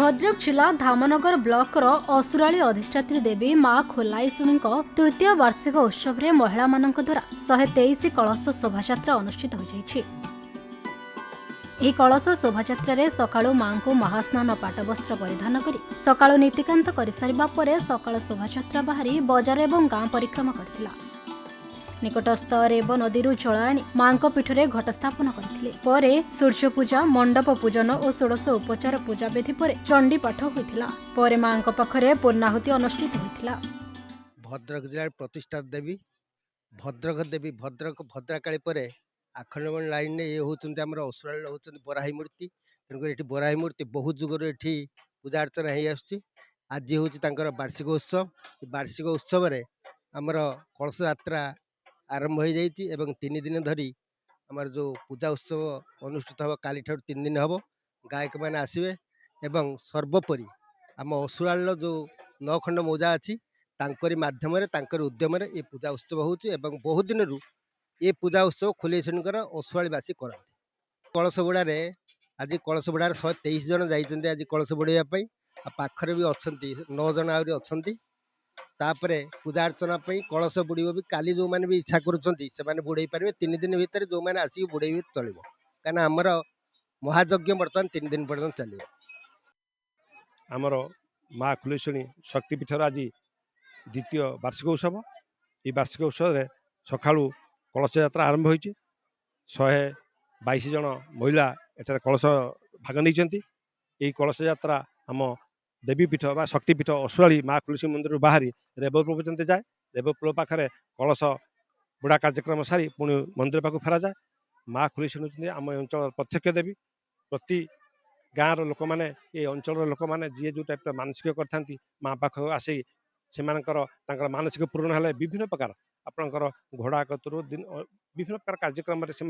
भद्रक जिला धामनगर ब्लॉकर असुराली अधिष्ठात्री देवी माँ खोलाईशुणी तृतीय वार्षिक उत्सव में महिला द्वारा 123 कलश शोभायात्रा अनुष्ठित हो जाइछि। ଏହି କଳସ ଶୋଭାଯାତ୍ରାରେ ସକାଳୁ ମାଙ୍କୁ ମହାସ୍ନାନ ପାଟବସ୍ତ୍ର ପରିଧାନ କରି ସକାଳୁ ନୀତିକାନ୍ତ କରିସାରିବା ପରେ ସକାଳ ଶୋଭାଯାତ୍ରା ବାହାରି ବଜାର ଏବଂ ଗାଁ ପରିକ୍ରମା କରିଥିଲା। ନିକଟସ୍ଥ ରେବ ନଦୀରୁ ଜଳ ଆଣି ମାଙ୍କ ପୀଠରେ ଘଟ ସ୍ଥାପନ କରିଥିଲେ। ପରେ ସୂର୍ଯ୍ୟ ପୂଜା, ମଣ୍ଡପ ପୂଜନ ଓ ଷୋଡ଼ଶ ଉପଚାର ପୂଜା ବିଧି ପରେ ଚଣ୍ଡୀ ପାଠ ହୋଇଥିଲା। ପରେ ମାଙ୍କ ପାଖରେ ପୂର୍ଣ୍ଣାହୁତି ଅନୁଷ୍ଠିତ ହୋଇଥିଲା। भद्रक जिला प्रतिष्ठा देवी भद्रक भद्रकाली पर आखंडमणि लाइन में ये होती आम असुराल होती बराही मूर्ति। तेणुकर ये बराही मूर्ति बहुत जुगर ये पूजा अर्चना हो आसुच्छी। आज हूँ वार्षिक उत्सव। वार्षिक उत्सव आमर कलश यात्रा आरंभ हो जाइए एवं 3 दिन धरी आमर जो पूजा उत्सव अनुष्ठित हम काली ठार 3 दिन हम गायक मैंने आसवे एवं सर्वोपरि आम असुराल जो 9 खंड मौजा अच्छी तांकरी माध्यम उद्यम ये पूजा उत्सव होची एवं बहुत दिन रु ये पूजा उत्सव खोलेश्वर असुआलीवासी करते। कलश बुड़ारे आज कलश बुड़ार 123 जन जाइए आज कलश बुड़ाई पाखरे भी अच्छा 9 जन आहरी अच्छा। तापरे पूजा अर्चना कलश बुड़ब भी काली जो मैंने भी इच्छा कर बुड़े पारे 3 दिन भितर जो मैंने आसिक बुड़े चलो कहीं आमर महायज्ञ बर्तमान 3 दिन पर्यटन चलो। आमर माँ खोलेश्वरी शक्तिपीठर आज द्वितीय वार्षिक उत्सव। ये वार्षिक उत्सव में सका कलश यात्रा आरंभ हो 122 जन महिला एठार कलश भाग नहीं। यही कलश यात्रा आम देवीपीठ बा शक्तिपीठ असुराली माँ खोलेश्वरी मंदिर बाहरी रेवपुर पर्यंत जाए। रेवपुर पाखे कलश बुड़ा कार्यक्रम सारी पुणी मंदिर पाक फेरा जाए। माँ खोलेश्वरी आम अंचल प्रत्यक्ष देवी। प्रति गाँव लोक मैंने ये अंचल लोक मैंने जी जो टाइप मानसिक करती माँ पाख आसी से मानसिक पूरण है विभिन्न प्रकार आपणकर घोड़ा कतरू दिन विभिन्न प्रकार कार्यक्रम से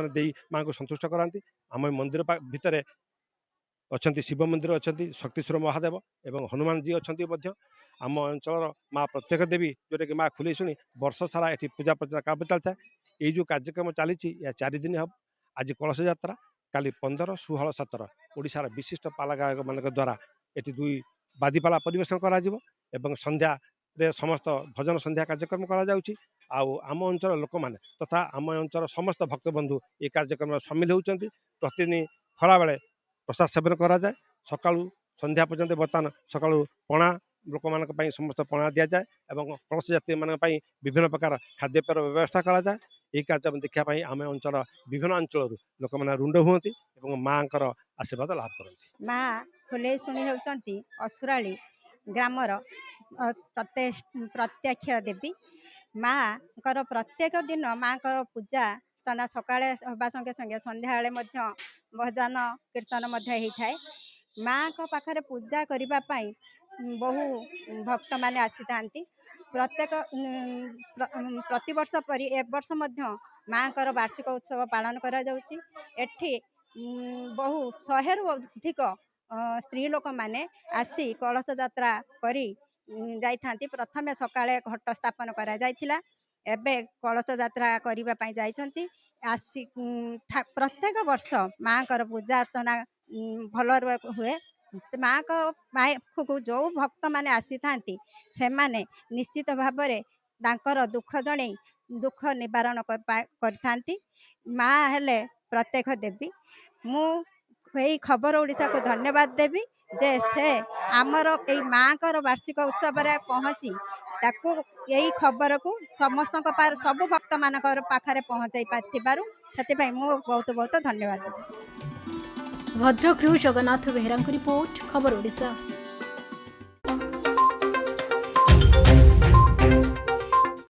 माँ को संतुष्ट कराती। आम मंदिर भितर अच्छा शिव मंदिर अच्छा शक्तिश्वर महादेव एवं हनुमान जी अच्छा। आम अंचल माँ प्रत्यक्ष देवी जोटा कि माँ खोलेश्वरी वर्ष सारा ये पूजा पर्चना काम चलता है। ये जो कार्यक्रम चली 4 दिन हम आज कलश यात्रा काली 15, 16, 17 ओडिशार विशिष्ट पाला गायक मान द्वारा ये 2 बादीपाला परिवेशन करा एवं संध्या रे समस्त भजन संध्या कार्यक्रम करा जाउची। आम अंचल लोक मैंने तथा आम अंचल समस्त भक्तबंधु ये कार्यक्रम में सामिल होती। प्रतिदिन खरा बेले प्रसाद सेवन करा जाए। सकाळू संध्या पर्यंत बर्तमान सकाळू पणा लोक मान समस्त पणा दि जाए एवं कलश यात्री मान विभिन्न प्रकार खाद्यपेयर व्यवस्था करा जाए। यही कार्यक्रम देखापी आम अंचल विभिन्न अंचल लोक मैंने रुंड हुए माँ आशीर्वाद लाभ करती। माँ खोलेश्वरी होती असुराली ग्रामर प्रत्यक्ष देवी। माँ प्रत्येक दिन माँ पूजा सना सकाळे हवा संगे संगे संध्या भजन कीर्तन होता है। माँ को पाखरे पूजा करने बहु भक्त माने आसी था। प्रत्येक प्रतिवर्ष परी ए वर्ष माँ वार्षिक उत्सव पालन करा जाउची। एठी बहु 100 रु अधिक स्त्री लोक माने आसी कलश यात्रा करी जाइथांती। प्रथमे सकाळे घट स्थापन करा जाइथिला। एबे कलश यात्रा करिबा पई जाइछंती। आसी प्रत्येक वर्ष माँ पूजा अर्चना भल हुए। माँ को जो भक्त माने आसी थांती से माने निश्चित भाबरे तांकर दुख जणे दुख निवारण करथांती। माँ हेले प्रत्येक देवी। मु यही खबर ओडिशा को धन्यवाद देवी जे से आमर ए माँ वार्षिक उत्सव रे पहुँची ताकू यही खबर को समस्त सब भक्त मान पाखरे पहुँचाई पारू से बहुत बहुत धन्यवाद देवी। भद्रक जगन्नाथ बेहरा रिपोर्ट खबर ओडिशा।